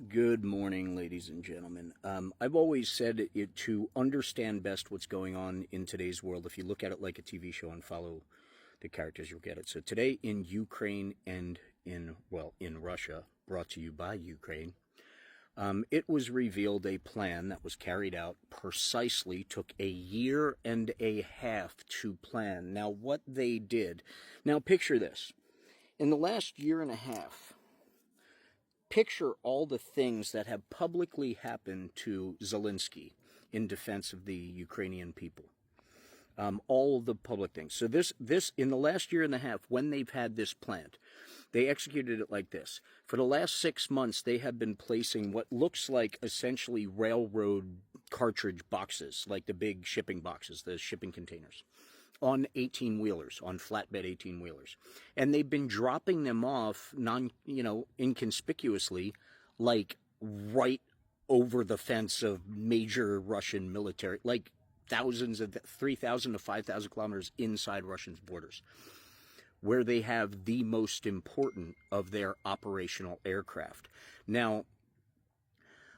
Good morning, ladies and gentlemen. I've always said to understand best what's going on in today's world, if you look at it like a TV show and follow the characters, you'll get it. So today in Ukraine and in Russia, brought to you by Ukraine, it was revealed a plan that was carried out precisely, took a year and a half to plan. Now, what they did, now picture this. In the last year and a half, picture all the things that have publicly happened to Zelensky in defense of the Ukrainian people. All of the public things. So this in the last year and a half, when they've had this planned, they executed it like this. For the last 6 months, they have been placing what looks like essentially railroad cartridge boxes, like the big shipping boxes, the shipping containers, on 18-wheelers, on flatbed 18-wheelers. And they've been dropping them off inconspicuously, like right over the fence of major Russian military, like 3,000 to 5,000 kilometers inside Russia's borders, where they have the most important of their operational aircraft. Now,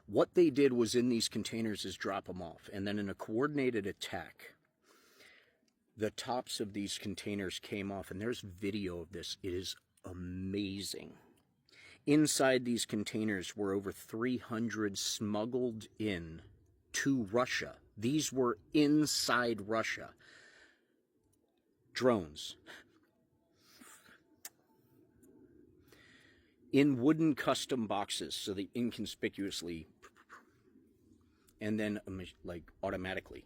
what they did was in these containers is drop them off, and then in a coordinated attack, the tops of these containers came off, and there's video of this. It is amazing. Inside these containers were over 300 smuggled in to Russia. These were inside Russia. Drones. In wooden custom boxes, so they inconspicuously, and then like automatically.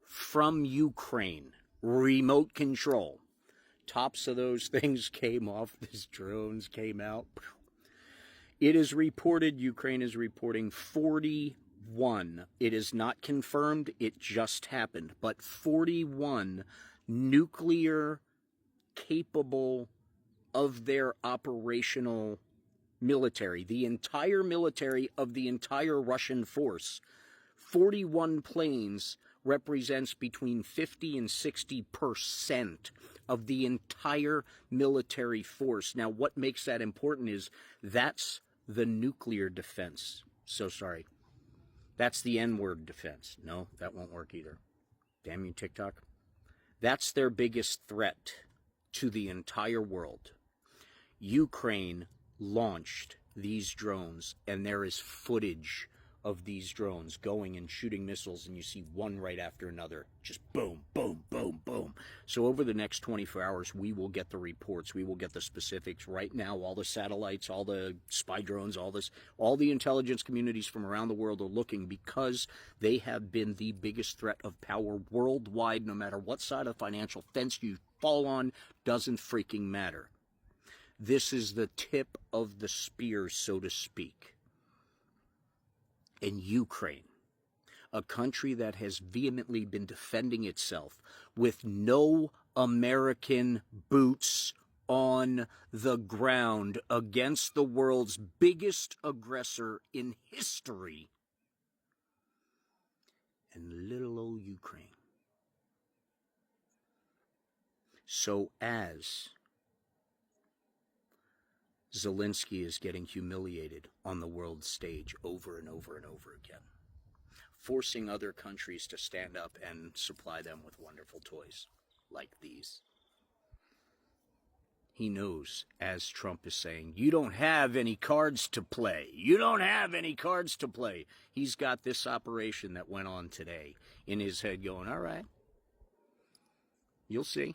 From Ukraine. Remote control. Tops of those things came off. These drones came out. It is reported, Ukraine is reporting 41. It is not confirmed. It just happened. But 41 nuclear capable of their operational military. The entire military of the entire Russian force. 41 planes represents between 50 and 60% of the entire military force. Now, what makes that important is that's the nuclear defense. So sorry. That's the N-word defense. No, that won't work either. Damn you, TikTok. That's their biggest threat to the entire world. Ukraine launched these drones, and there is footage of these drones going and shooting missiles, and you see one right after another, just boom, boom, boom, boom. So over the next 24 hours, we will get the reports. We will get the specifics. Right now, all the satellites, all the spy drones, all the intelligence communities from around the world are looking, because they have been the biggest threat of power worldwide. No matter what side of the financial fence you fall on, doesn't freaking matter. This is the tip of the spear, so to speak. In Ukraine, a country that has vehemently been defending itself with no American boots on the ground against the world's biggest aggressor in history, and little old Ukraine. So as Zelensky is getting humiliated on the world stage over and over and over again, forcing other countries to stand up and supply them with wonderful toys like these. He knows, as Trump is saying, you don't have any cards to play. You don't have any cards to play. He's got this operation that went on today in his head going, all right, you'll see.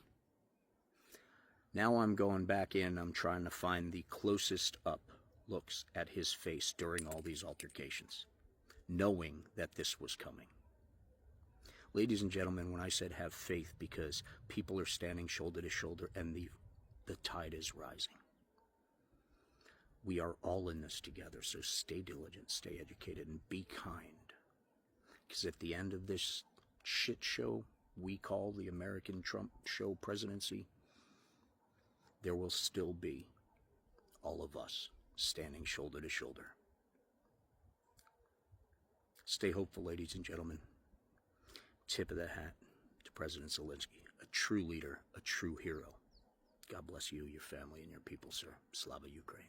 Now I'm going back in, I'm trying to find the closest up looks at his face during all these altercations, knowing that this was coming. Ladies and gentlemen, when I said have faith, because people are standing shoulder to shoulder and the tide is rising. We are all in this together, so stay diligent, stay educated, and be kind. Because at the end of this shit show we call the American Trump show presidency, there will still be all of us standing shoulder to shoulder. Stay hopeful, ladies and gentlemen. Tip of the hat to President Zelensky, a true leader, a true hero. God bless you, your family, and your people, sir. Slava Ukraine.